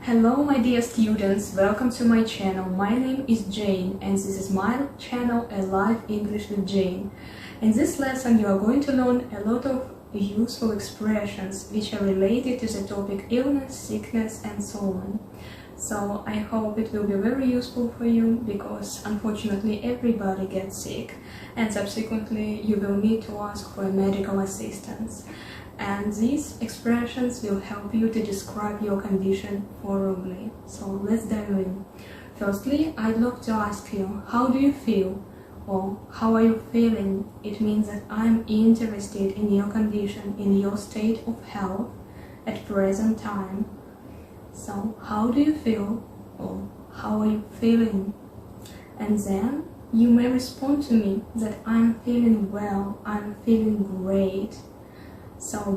Hello my dear students, welcome to my channel. My name is Jane and this is my channel Alive English with Jane. In this lesson you are going to learn a lot of useful expressions which are related to the topic illness, sickness and so on. So I hope it will be very useful for you because unfortunately everybody gets sick and subsequently you will need to ask for medical assistance. And these expressions will help you to describe your condition thoroughly. So let's dive in. Firstly, I'd love to ask you, how do you feel? Or how are you feeling? It means that I'm interested in your condition, in your state of health at present time. So how do you feel? Or how are you feeling? And then you may respond to me that I'm feeling well, I'm feeling great.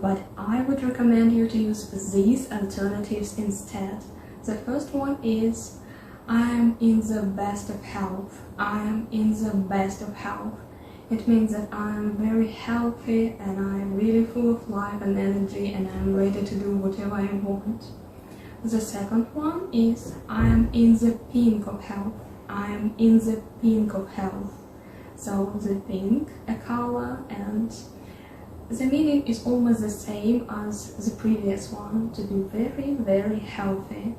But I would recommend you to use these alternatives instead. The first one is, I'm in the best of health. I'm in the best of health. It means that I'm very healthy and I'm really full of life and energy and I'm ready to do whatever I want. The second one is, I'm in the pink of health. I'm in the pink of health. So the pink, a color, and the meaning is almost the same as the previous one, to be very, very healthy.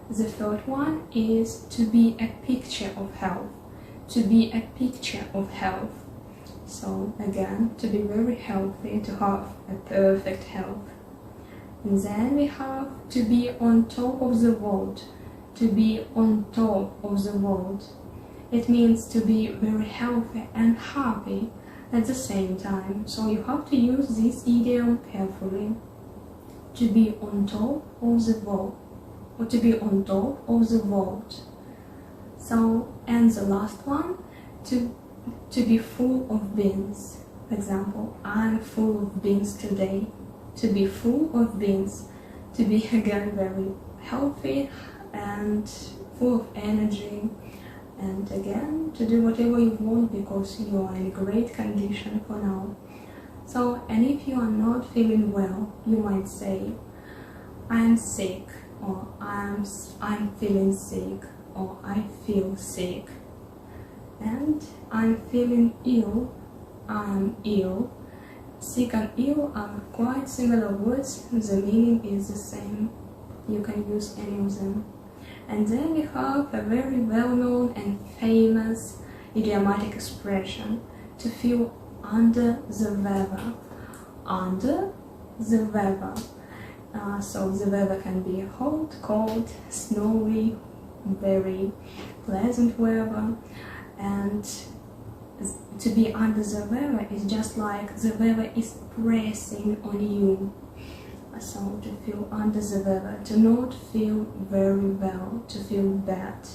The third one is to be a picture of health. To be a picture of health. So again, to be very healthy, to have a perfect health. And then we have to be on top of the world. To be on top of the world. It means to be very healthy and happy at the same time, so you have to use this idiom carefully. To be on top of the world, or to be on top of the world. So, and the last one, to be full of beans. For example, I'm full of beans today. To be full of beans. To be again very healthy and full of energy. And again, to do whatever you want because you are in great condition for now. So, and if you are not feeling well, you might say, I'm sick, or I'm feeling sick, or I feel sick. And I'm feeling ill, I'm ill. Sick and ill are quite similar words, the meaning is the same. You can use any of them. And then we have a very well-known and famous idiomatic expression, to feel under the weather. Under the weather. So the weather can be hot, cold, snowy, very pleasant weather. And to be under the weather is just like the weather is pressing on you. So to feel under the weather, to not feel very well, to feel bad.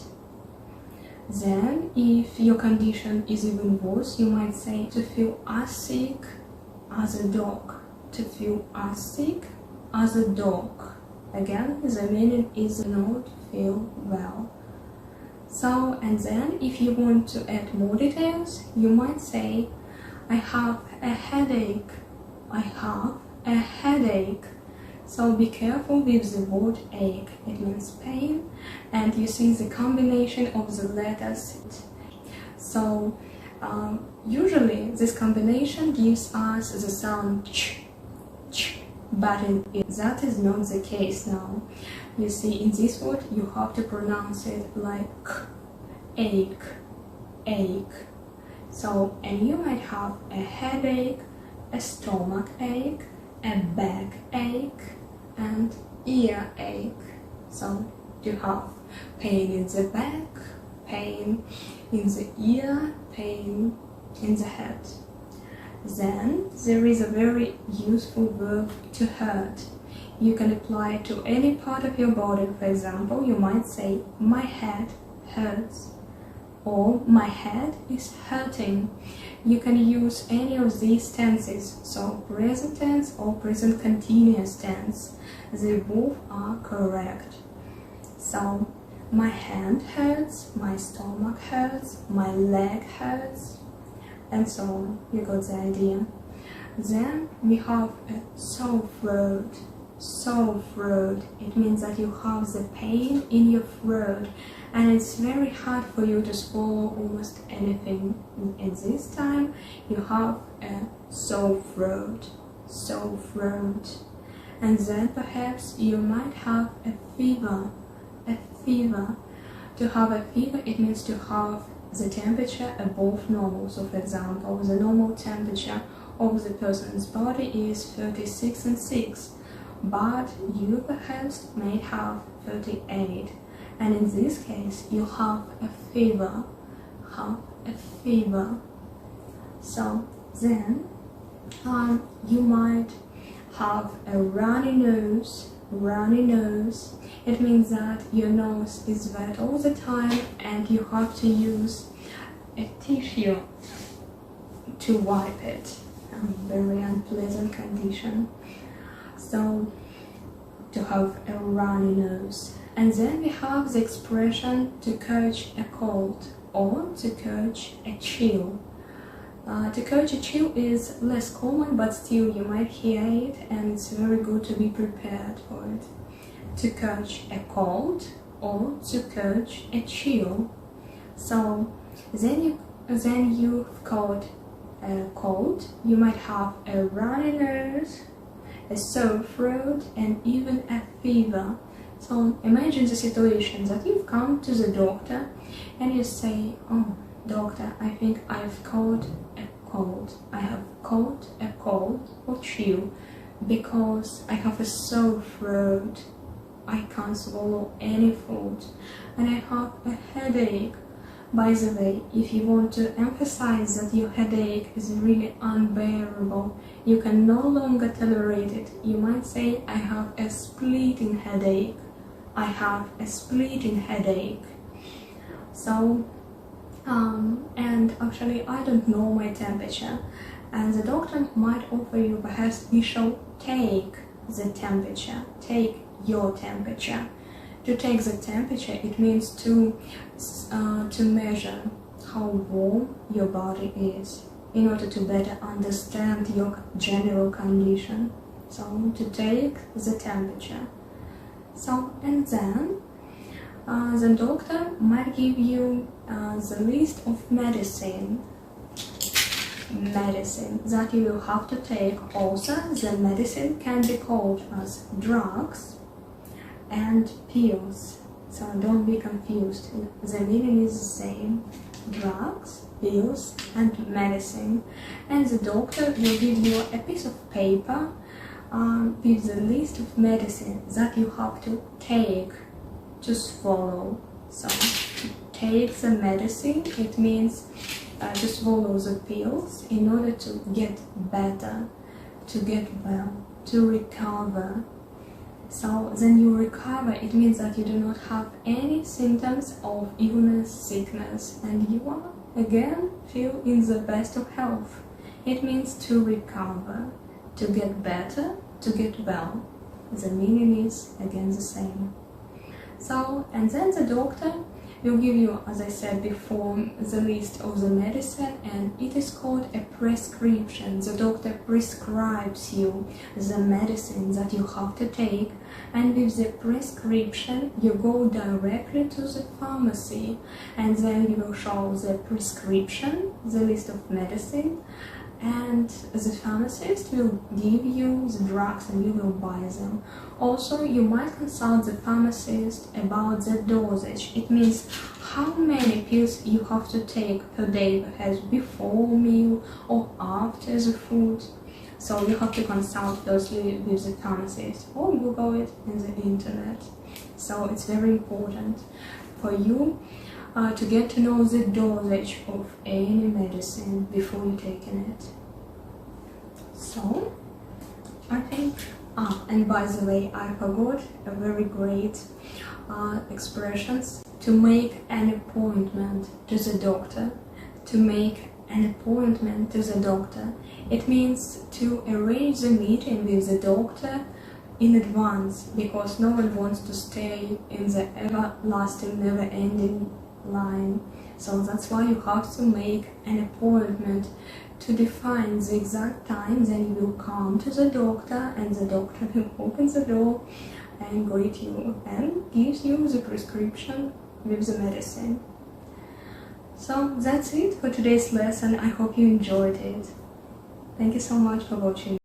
Then, if your condition is even worse, you might say to feel as sick as a dog. To feel as sick as a dog. Again, the meaning is not feel well. So, and then if you want to add more details, you might say, I have a headache. I have a headache. So be careful with the word ache, it means pain, and you see the combination of the letters. So usually this combination gives us the sound ch, but that is not the case now. You see, in this word you have to pronounce it like ache, ache. So, and you might have a headache, a stomach ache, a back ache, and earache. So you have pain in the back, pain in the ear, pain in the head. Then there is a very useful verb, to hurt. You can apply it to any part of your body. For example, you might say, my head hurts, or my head is hurting. You can use any of these tenses, so present tense or present continuous tense. They both are correct. So, my hand hurts, my stomach hurts, my leg hurts, and so on. You got the idea. Then we have a sore throat. sore throat. It means that you have the pain in your throat and it's very hard for you to swallow almost anything. At this time you have a sore throat, sore throat. And then perhaps you might have a fever, a fever. To have a fever, it means to have the temperature above normal. So for example, the normal temperature of the person's body is 36.6, but you perhaps may have 38. And in this case, you have a fever, So then you might have a runny nose. It means that your nose is wet all the time and you have to use a tissue to wipe it. A very unpleasant condition. So to have a runny nose. And then we have the expression to catch a cold or to catch a chill. To catch a chill is less common, but still you might hear it and it's very good to be prepared for it. To catch a cold or to catch a chill. So then you've caught a cold, you might have a runny nose, a sore throat and even a fever. So imagine the situation that you've come to the doctor and you say, "Oh, doctor, I think I've caught a cold. I have caught a cold or chill because I have a sore throat. I can't swallow any food and I have a headache." By the way, if you want to emphasize that your headache is really unbearable, you can no longer tolerate it, you might say, "I have a splitting headache. I have a splitting headache." So, and actually I don't know my temperature, and the doctor might offer you perhaps you shall take the temperature, take your temperature. To take the temperature, it means to measure how warm your body is in order to better understand your general condition. So to take the temperature. So and then the doctor might give you the list of medicine that you will have to take. Also, the medicine can be called as drugs and pills. So don't be confused. The meaning is the same. Drugs, pills and medicine. And the doctor will give you a piece of paper with the list of medicine that you have to take, to swallow. So take the medicine, it means to swallow the pills in order to get better, to get well, to recover. So then you recover, it means that you do not have any symptoms of illness, sickness, and you are again feel in the best of health. It means to recover, to get better, to get well. The meaning is again the same. So, and then the doctor will give you, as I said before, the list of the medicine, and it is called a prescription. The doctor prescribes you the medicine that you have to take, and with the prescription you go directly to the pharmacy, and then you will show the prescription, the list of medicine, and the pharmacist will give you the drugs and you will buy them. Also, you might consult the pharmacist about the dosage. It means how many pills you have to take per day, perhaps before meal or after the food. So you have to consult closely with the pharmacist or Google it in the internet. So it's very important for you to get to know the dosage of any medicine before you taking it. So I think, and by the way, I forgot a very great expressions. To make an appointment to the doctor. To make an appointment to the doctor. It means to arrange the meeting with the doctor in advance, because no one wants to stay in the everlasting, never-ending line. So that's why you have to make an appointment to define the exact time. Then you will come to the doctor, and the doctor will open the door and greet you and gives you the prescription with the medicine. So that's it for today's lesson. I hope you enjoyed it. Thank you so much for watching.